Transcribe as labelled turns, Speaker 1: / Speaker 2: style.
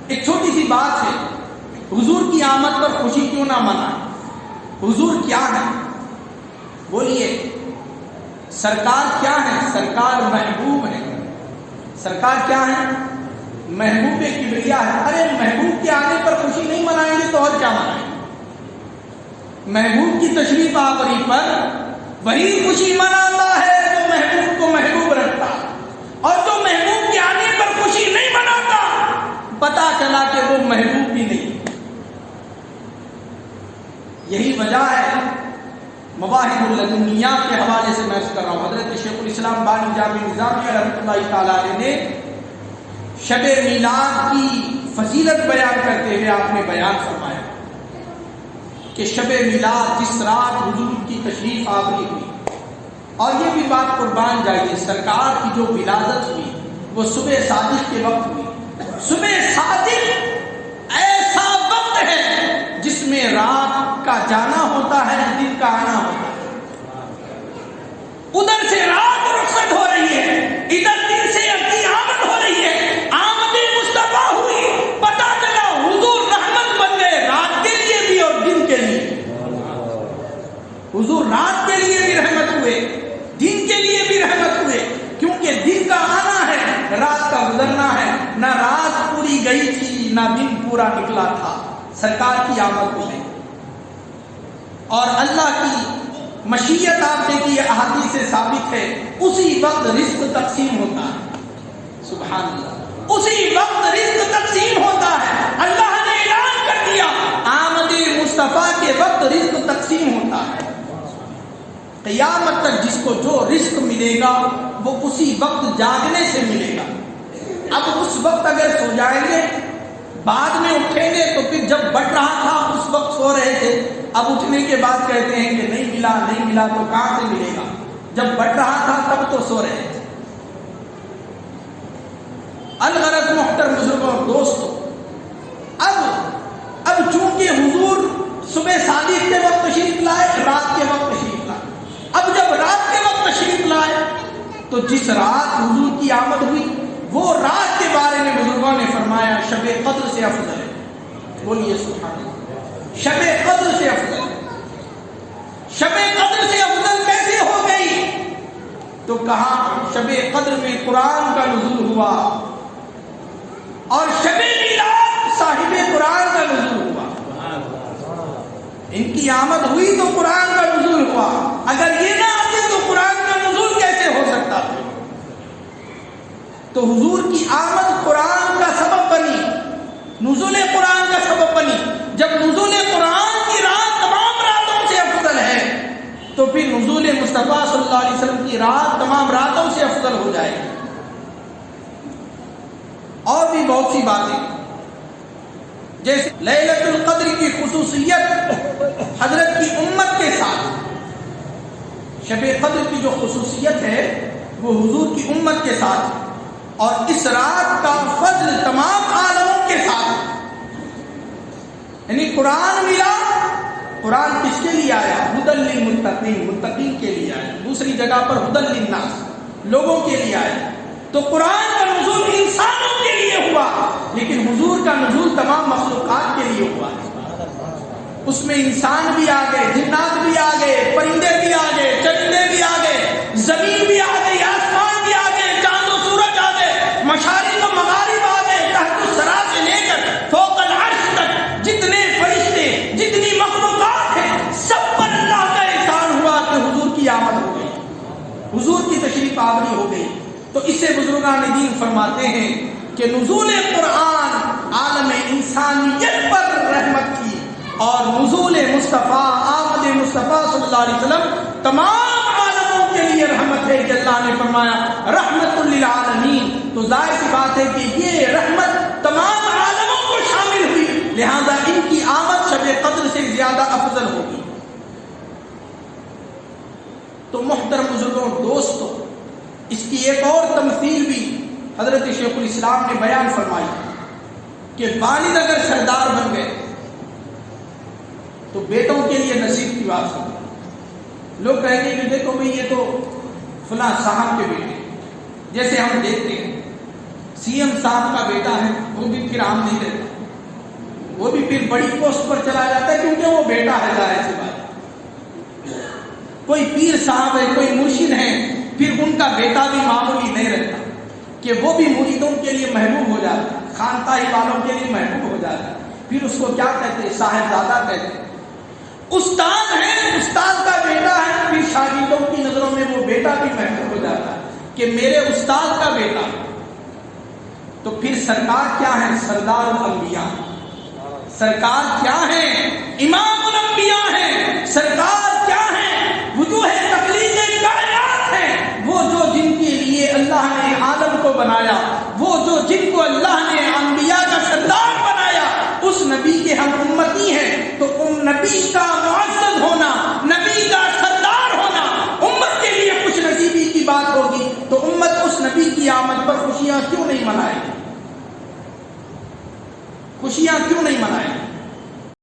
Speaker 1: ایک چھوٹی سی بات ہے، حضور کی آمد پر خوشی کیوں نہ منائیں؟ حضور کیا ہے؟ بولیے، سرکار کیا ہے؟ سرکار محبوب ہے۔ سرکار کیا ہے؟ محبوب کبریا ہے۔ ارے محبوب کے آنے پر خوشی نہیں منائیں گے تو اور کیا منائیں گے؟ محبوب کی تشریف آوری پر وہی خوشی مناتا ہے جو محبوب کو محبوب رکھتا، اور جو محبوب کے آنے پر خوشی نہیں مناتا پتا چلا کہ وہ محبوب بھی نہیں۔ یہی وجہ ہے، مواہب اللدنیہ کے حوالے سے میں کر رہا ہوں، حضرت شیخ الاسلام بانی جامع نظامیہ رحمۃ اللہ تعالیٰ علیہ نے شب میلاد کی فضیلت بیان کرتے ہوئے آپ نے بیان فرمایا کہ شب میلاد جس رات حضور کی تشریف آوری ہوئی، اور یہ بھی بات قربان جائیے، سرکار کی جو ولادت ہوئی وہ صبح صادق کے وقت ہوئی۔ صبح صادق ایسا وقت ہے جس میں رات کا جانا ہوتا ہے، دن کا آنا ہوتا ہے۔ ادھر سے رات رخصت ہو رہی ہے، ادھر دن سے اپنی آمد ہو رہی ہے۔ آمد مصطفیٰ ہوئی، پتا چلا حضور رحمت بن گئے، رات کے لیے بھی اور دن کے لیے۔ حضور رات کے لیے بھی رحمت ہوئے، دن کے لیے بھی رحمت ہوئے، کیونکہ دن کا آنا ہے، رات کا گزرنا ہے۔ نہ رات پوری گئی تھی نہ دن پورا نکلا تھا، سرکار کی آمد ہو گئی۔ اور اللہ کی مشیت آپ نے کی احادیث سے ثابت ہے، اسی وقت رزق تقسیم ہوتا ہے۔ سبحان اللہ، اسی وقت رزق تقسیم ہوتا ہے۔ اللہ نے اعلان کر دیا آمد مصطفیٰ کے وقت رزق تقسیم ہوتا ہے۔ قیامت تک جس کو جو رزق ملے گا وہ اسی وقت جاگنے سے ملے گا۔ اب اس وقت اگر سو جائیں گے، بعد میں اٹھیں گے تو پھر جب بڑھ رہا تھا اس وقت سو رہے تھے، اب اٹھنے کے بعد کہتے ہیں کہ نہیں ملا تو کہاں سے ملے گا؟ جب بڑھ رہا تھا تب تو سو رہے تھے۔ الغرض محترم بزرگوں اور دوستوں، اب چونکہ حضور صبح صادق کے وقت تشریف لائے، رات کے وقت تشریف لائے، اب جب رات کے وقت تشریف لائے تو جس رات حضور کی آمد ہوئی وہ رات کے بارے میں بزرگوں نے فرمایا شب قدر سے افضل ہے۔ بولیے سبحان اللہ، شب قدر سے افضل ہے۔ شب قدر سے افضل کیسے ہو گئی؟ تو کہا شب قدر میں قرآن کا نزول ہوا، اور شب میلاد صاحب قرآن کا نزول ہوا۔ ان کی آمد ہوئی تو قرآن کا نزول ہوا، اگر یہ نہ آتے تو قرآن کا نزول کیسے ہو سکتا تھا؟ تو حضور کی آمد قرآن کا سبب بنی، نزول قرآن کا سبب بنی۔ جب نزول قرآن کی رات تمام راتوں سے افضل ہے تو پھر نزول مصطفیٰ صلی اللہ علیہ وسلم کی رات تمام راتوں سے افضل ہو جائے گی۔ اور بھی بہت سی باتیں، جیسے لیلۃ القدر کی خصوصیت حضرت کی امت کے ساتھ، شب قدر کی جو خصوصیت ہے وہ حضور کی امت کے ساتھ، اور اس رات کا فضل تمام عالموں کے ساتھ۔ یعنی قرآن ملا، قرآن کس کے لیے آیا؟ ہدی للمتقین، متقین کے لیے آیا۔ دوسری جگہ پر ہدی للناس، لوگوں کے لیے آیا۔ تو قرآن کا نزول انسانوں کے لیے ہوا، لیکن حضور کا نزول تمام مخلوقات کے لیے ہوا۔ اس میں انسان بھی آ گئے، جنات بھی آ گئے، پرندے بھی آ گئے، چرندے بھی آ گئے، زمین بھی آ گئی، آسمان بھی آ گئے، چاند و سورج آ گئے، مشارق و مغارب آ گئے، تحت الثری سے لے کر فوق العرش تک جتنے فرشتے، جتنی مخلوقات ہیں، سب پر اللہ کا احسان ہوا کہ حضور کی آمد ہو گئی، حضور کی تشریف آوری ہو گئی۔ تو اس سے بزرگان دین فرماتے ہیں کہ نزول قرآن عالم انسانیت پر رحمت تھی، اور نزول مصطفیٰ، آمد مصطفیٰ صلی اللہ علیہ وسلم تمام عالموں کے لیے رحمت ہے کہ اللہ نے فرمایا رحمت للعالمین۔ تو ظاہر سی بات ہے کہ یہ رحمت تمام عالموں کو شامل ہوئی، لہذا ان کی آمد شب قدر سے زیادہ افضل ہوگی۔ تو محترم بزرگوں دوستوں، اس کی ایک اور تمثیل بھی حضرت شیخ الاسلام نے بیان فرمائی کہ والد اگر سردار بن گئے تو بیٹوں کے لیے نصیب کی بات ہوگی۔ لوگ کہیں گے کہ دیکھو بھئی یہ تو فلاں صاحب کے بیٹے، جیسے ہم دیکھتے ہیں سی ایم صاحب کا بیٹا ہے وہ بھی پھر عام نہیں رہتا، بھی پھر بڑی پوسٹ پر چلا جاتا ہے کیونکہ وہ بیٹا ہے، ظاہر سی بات۔ کوئی پیر صاحب ہے، کوئی مرشد ہے، پھر ان کا بیٹا بھی معمولی نہیں رہتا کہ وہ بھی مریدوں کے لیے محبوب ہو جاتا ہے، خانقاہی والوں کے لیے محبوب ہو جاتا ہے، پھر اس کو کیا کہتے ہیں؟ صاحبزادہ کہتے ہیں۔ استاد ہے، استاد کا بیٹا ہے، پھر شاگردوں کی نظروں میں وہ بیٹا بھی محبوب ہو جاتا ہے کہ میرے استاد کا بیٹا۔ تو پھر سرکار کیا ہے؟ سردار الانبیاء۔ سرکار کیا ہے؟ امام الانبیاء ہے۔ سرکار کیا ہے؟ وجوہ تخلیق کائنات ہے۔ وہ جو جن کے لیے اللہ نے عالم کو بنایا، وہ جو جن کو اللہ نے انبیاء کا سردار بنایا، اس نبی کے ہم امتی ہیں۔ تو نبی کا معزز ہونا، نبی کا سردار ہونا امت کے لیے خوش نصیبی کی بات ہوگی، تو امت اس نبی کی آمد پر خوشیاں کیوں نہیں منائے؟ خوشیاں کیوں نہیں منائے؟